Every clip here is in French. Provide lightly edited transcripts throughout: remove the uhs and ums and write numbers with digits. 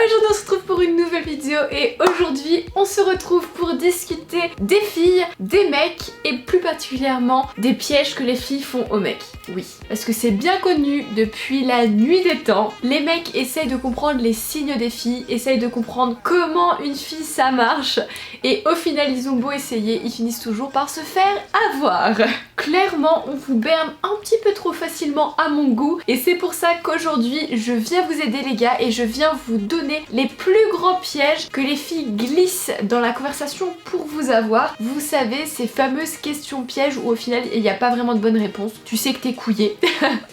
Aujourd'hui on se retrouve pour une nouvelle vidéo et aujourd'hui on se retrouve pour discuter des filles, des mecs et plus particulièrement des pièges que les filles font aux mecs. Oui, parce que c'est bien connu depuis la nuit des temps, les mecs essayent de comprendre les signes des filles, essayent de comprendre comment une fille ça marche et au final ils ont beau essayer, ils finissent toujours par se faire avoir. Clairement on vous berne un petit peu trop facilement à mon goût et c'est pour ça qu'aujourd'hui je viens vous aider les gars et je viens vous donner les plus grands pièges que les filles glissent dans la conversation pour vous avoir. Vous savez, ces fameuses questions pièges où au final il n'y a pas vraiment de bonne réponse. Tu sais que t'es couillé.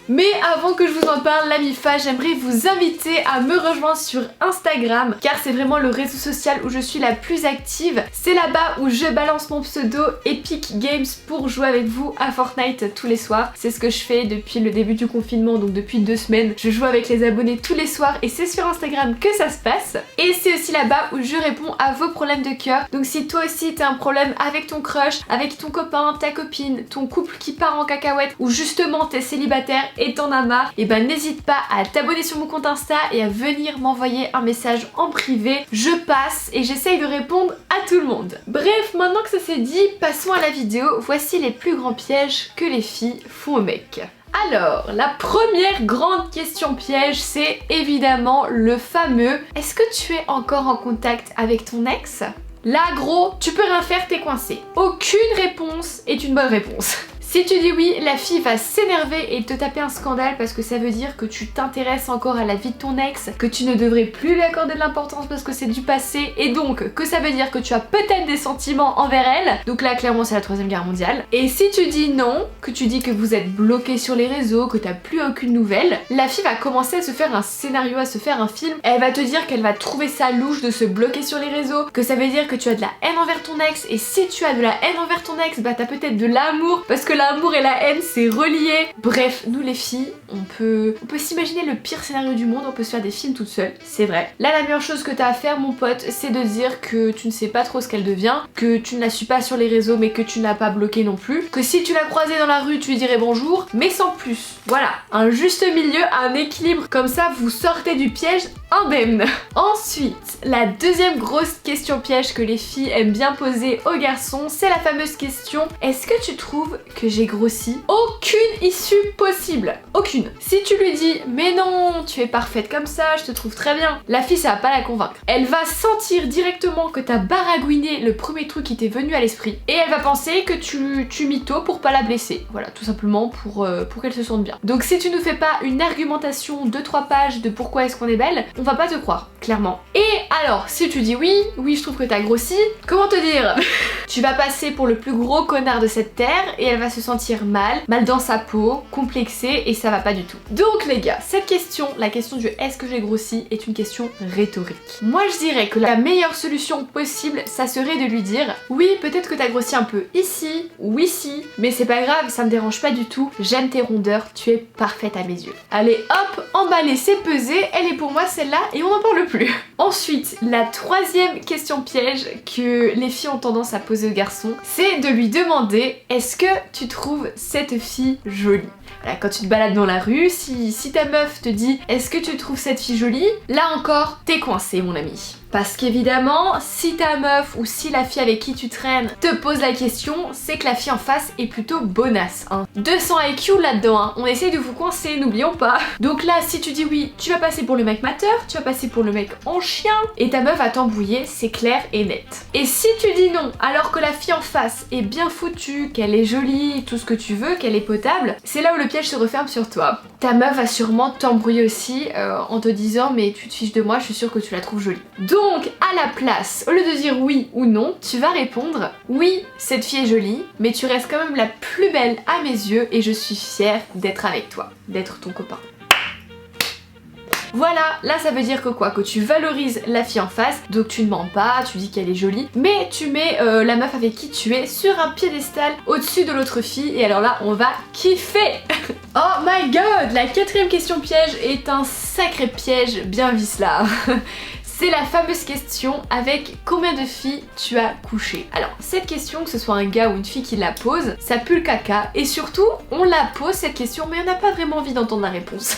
Mais avant que je vous en parle, la MIFA, j'aimerais vous inviter à me rejoindre sur Instagram car c'est vraiment le réseau social où je suis la plus active. C'est là-bas où je balance mon pseudo Epic Games pour jouer avec vous à Fortnite tous les soirs. C'est ce que je fais depuis le début du confinement, donc depuis 2 semaines. Je joue avec les abonnés tous les soirs et c'est sur Instagram que ça se passe. Et c'est aussi là-bas où je réponds à vos problèmes de cœur. Donc si toi aussi t'as un problème avec ton crush, avec ton copain, ta copine, ton couple qui part en cacahuète ou justement t'es célibataire et t'en as marre, et ben n'hésite pas à t'abonner sur mon compte Insta et à venir m'envoyer un message en privé. Je passe et j'essaye de répondre à tout le monde. Bref, maintenant que ça c'est dit, passons à la vidéo. Voici les plus grands pièges que les filles font aux mecs. Alors, la première grande question piège, c'est évidemment le fameux « Est-ce que tu es encore en contact avec ton ex ?» Là gros, tu peux rien faire, t'es coincé. Aucune réponse est une bonne réponse. Si tu dis oui, la fille va s'énerver et te taper un scandale parce que ça veut dire que tu t'intéresses encore à la vie de ton ex, que tu ne devrais plus lui accorder de l'importance parce que c'est du passé et donc que ça veut dire que tu as peut-être des sentiments envers elle. Donc là clairement c'est la 3e guerre mondiale. Et si tu dis non, que tu dis que vous êtes bloqué sur les réseaux, que t'as plus aucune nouvelle, la fille va commencer à se faire un scénario, à se faire un film. Elle va te dire qu'elle va trouver ça louche de se bloquer sur les réseaux, que ça veut dire que tu as de la haine envers ton ex et si tu as de la haine envers ton ex, bah t'as peut-être de l'amour parce que l'amour et la haine c'est relié. Bref, nous les filles, on peut s'imaginer le pire scénario du monde, on peut se faire des films toutes seules, c'est vrai. Là la meilleure chose que t'as à faire mon pote, c'est de dire que tu ne sais pas trop ce qu'elle devient, que tu ne la suis pas sur les réseaux mais que tu ne l'as pas bloquée non plus, que si tu la croisais dans la rue tu lui dirais bonjour, mais sans plus. Voilà, un juste milieu, un équilibre, comme ça vous sortez du piège indemne. Ensuite, la deuxième grosse question piège que les filles aiment bien poser aux garçons, c'est la fameuse question « Est-ce que tu trouves que j'ai grossi ?» Aucune issue possible, aucune. Si tu lui dis « Mais non, tu es parfaite comme ça, je te trouve très bien », la fille ça va pas la convaincre. Elle va sentir directement que t'as baragouiné le premier truc qui t'est venu à l'esprit et elle va penser que tu mytho pour pas la blesser. Voilà, tout simplement pour qu'elle se sente bien. Donc si tu nous fais pas une argumentation de 3 pages de pourquoi est-ce qu'on est belle, on va pas te croire, clairement. Et alors, si tu dis oui, je trouve que t'as grossi, comment te dire? Tu vas passer pour le plus gros connard de cette terre et elle va se sentir mal dans sa peau, complexée et ça va pas du tout. Donc les gars, cette question, la question du est-ce que j'ai grossi est une question rhétorique. Moi je dirais que la meilleure solution possible, ça serait de lui dire oui, peut-être que t'as grossi un peu ici ou ici, mais c'est pas grave, ça me dérange pas du tout, j'aime tes rondeurs, tu es parfaite à mes yeux. Allez hop, emballé, c'est pesé, elle est pour moi celle-là et on n'en parle plus. Ensuite, la 3e question piège que les filles ont tendance à poser aux garçons, c'est de lui demander est-ce que tu trouves cette fille jolie? Voilà, quand tu te balades dans la rue, si ta meuf te dit est-ce que tu trouves cette fille jolie, là encore t'es coincé mon ami. Parce qu'évidemment, si ta meuf ou si la fille avec qui tu traînes te pose la question, c'est que la fille en face est plutôt bonasse. 200 IQ là-dedans, hein. On essaye de vous coincer, n'oublions pas. Donc là, si tu dis oui, tu vas passer pour le mec mateur, tu vas passer pour le mec en chien, et ta meuf va t'embrouiller, c'est clair et net. Et si tu dis non, alors que la fille en face est bien foutue, qu'elle est jolie, tout ce que tu veux, qu'elle est potable, c'est là où le piège se referme sur toi. Ta meuf va sûrement t'embrouiller aussi en te disant mais tu te fiches de moi, je suis sûre que tu la trouves jolie. Donc à la place, au lieu de dire oui ou non, tu vas répondre oui, cette fille est jolie, mais tu restes quand même la plus belle à mes yeux et je suis fière d'être avec toi, d'être ton copain. Voilà, là ça veut dire que quoi? Que tu valorises la fille en face, donc tu ne mens pas, tu dis qu'elle est jolie, mais tu mets la meuf avec qui tu es sur un piédestal au-dessus de l'autre fille, et alors là on va kiffer. Oh my god, la 4e question piège est un sacré piège bien vicelard. C'est la fameuse question avec combien de filles tu as couché. Alors cette question, que ce soit un gars ou une fille qui la pose, ça pue le caca et surtout on la pose cette question mais on n'a pas vraiment envie d'entendre la réponse.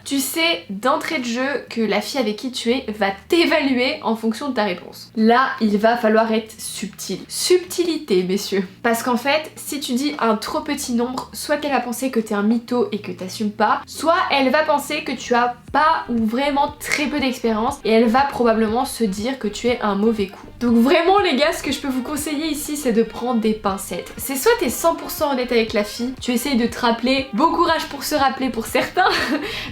Tu sais d'entrée de jeu que la fille avec qui tu es va t'évaluer en fonction de ta réponse. Là il va falloir être subtil. Subtilité messieurs. Parce qu'en fait si tu dis un trop petit nombre, soit qu'elle va penser que t'es un mytho et que t'assumes pas, soit elle va penser que tu as pas ou vraiment très peu d'expérience et elle va probablement se dire que tu es un mauvais coup. Donc vraiment les gars, ce que je peux vous conseiller ici c'est de prendre des pincettes. C'est soit t'es 100% honnête avec la fille, tu essayes de te rappeler, bon courage pour se rappeler pour certains,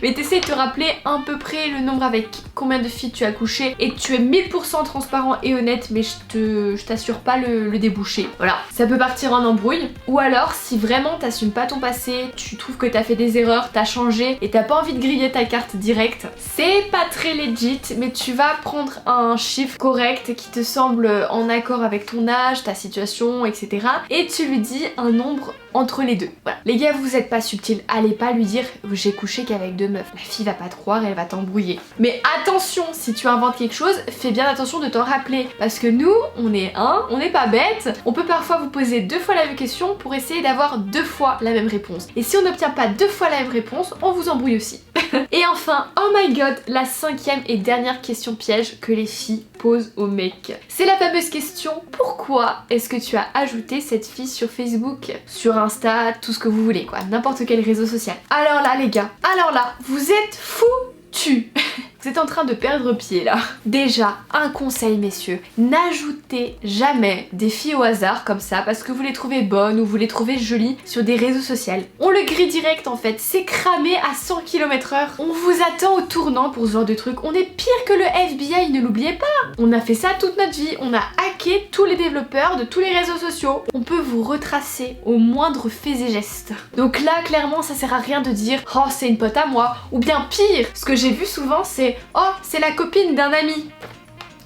mais t'essayes de te rappeler à peu près le nombre avec combien de filles tu as couché et tu es 1000% transparent et honnête mais je t'assure pas le débouché. Voilà, ça peut partir en embrouille. Ou alors si vraiment t'assumes pas ton passé, tu trouves que t'as fait des erreurs, t'as changé et t'as pas envie de griller ta carte direct, c'est pas très legit mais tu vas prendre un chiffre correct qui te semble en accord avec ton âge, ta situation, etc. et tu lui dis un nombre entre les deux. Voilà. Les gars, vous êtes pas subtils, allez pas lui dire j'ai couché qu'avec 2 meufs. La fille va pas te croire, elle va t'embrouiller. Mais attention, si tu inventes quelque chose, fais bien attention de t'en rappeler. Parce que nous, on est on n'est pas bêtes. On peut parfois vous poser 2 fois la même question pour essayer d'avoir 2 fois la même réponse. Et si on n'obtient pas 2 fois la même réponse, on vous embrouille aussi. Et enfin, oh my god, la 5e et dernière question piège que les filles posent aux mecs. C'est la fameuse question, pourquoi est-ce que tu as ajouté cette fille sur Facebook, sur Insta, tout ce que vous voulez quoi, n'importe quel réseau social. Alors là les gars, alors là, vous êtes foutus. Vous êtes en train de perdre pied là. Déjà, un conseil messieurs, n'ajoutez jamais des filles au hasard comme ça parce que vous les trouvez bonnes ou vous les trouvez jolies sur des réseaux sociaux. On le grille direct en fait, c'est cramé à 100 km/h. On vous attend au tournant pour ce genre de truc. On est pire que le FBI, ne l'oubliez pas. On a fait ça toute notre vie, on a hacké tous les développeurs de tous les réseaux sociaux. On peut vous retracer au moindre fait et geste. Donc là, clairement, ça sert à rien de dire « Oh, c'est une pote à moi » ou bien pire, ce que j'ai vu souvent c'est « Oh, c'est la copine d'un ami ».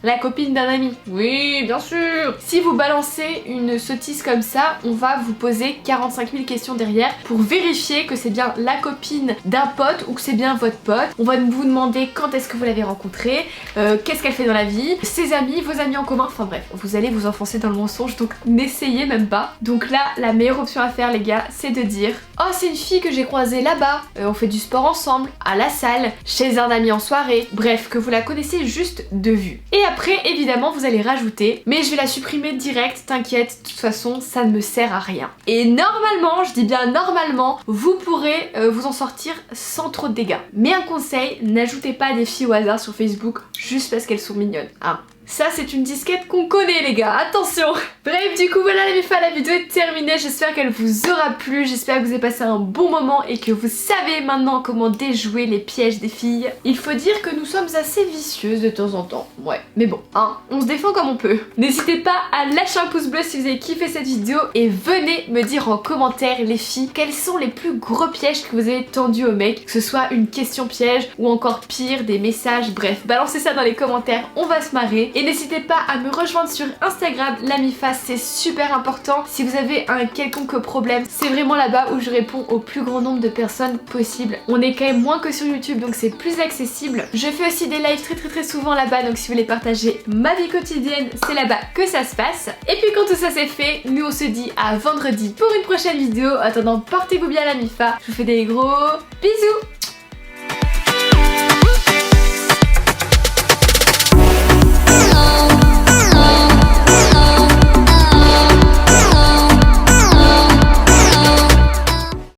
La copine d'un ami. Oui, bien sûr. Si vous balancez une sottise comme ça, on va vous poser 45 000 questions derrière pour vérifier que c'est bien la copine d'un pote ou que c'est bien votre pote. On va vous demander quand est-ce que vous l'avez rencontrée, qu'est-ce qu'elle fait dans la vie, ses amis, vos amis en commun, enfin bref, vous allez vous enfoncer dans le mensonge, donc n'essayez même pas. Donc là, la meilleure option à faire les gars, c'est de dire « Oh, c'est une fille que j'ai croisée là-bas, on fait du sport ensemble, à la salle, chez un ami en soirée. » Bref, que vous la connaissez juste de vue. Et après, évidemment, vous allez rajouter, mais je vais la supprimer direct, t'inquiète, de toute façon, ça ne me sert à rien. Et normalement, je dis bien normalement, vous pourrez vous en sortir sans trop de dégâts. Mais un conseil, n'ajoutez pas des filles au hasard sur Facebook juste parce qu'elles sont mignonnes, hein. Ça c'est une disquette qu'on connaît les gars, attention. Bref, du coup voilà les filles, la vidéo est terminée, j'espère qu'elle vous aura plu, j'espère que vous avez passé un bon moment et que vous savez maintenant comment déjouer les pièges des filles. Il faut dire que nous sommes assez vicieuses de temps en temps, ouais, mais bon, hein, on se défend comme on peut. N'hésitez pas à lâcher un pouce bleu si vous avez kiffé cette vidéo et venez me dire en commentaire les filles, quels sont les plus gros pièges que vous avez tendus aux mecs, que ce soit une question piège ou encore pire, des messages, bref, balancez ça dans les commentaires, on va se marrer. Et n'hésitez pas à me rejoindre sur Instagram, l'Amifa, c'est super important. Si vous avez un quelconque problème, c'est vraiment là-bas où je réponds au plus grand nombre de personnes possible. On est quand même moins que sur YouTube, donc c'est plus accessible. Je fais aussi des lives très souvent là-bas, donc si vous voulez partager ma vie quotidienne, c'est là-bas que ça se passe. Et puis quand tout ça c'est fait, nous on se dit à vendredi pour une prochaine vidéo. En attendant, portez-vous bien l'Amifa. Je vous fais des gros bisous.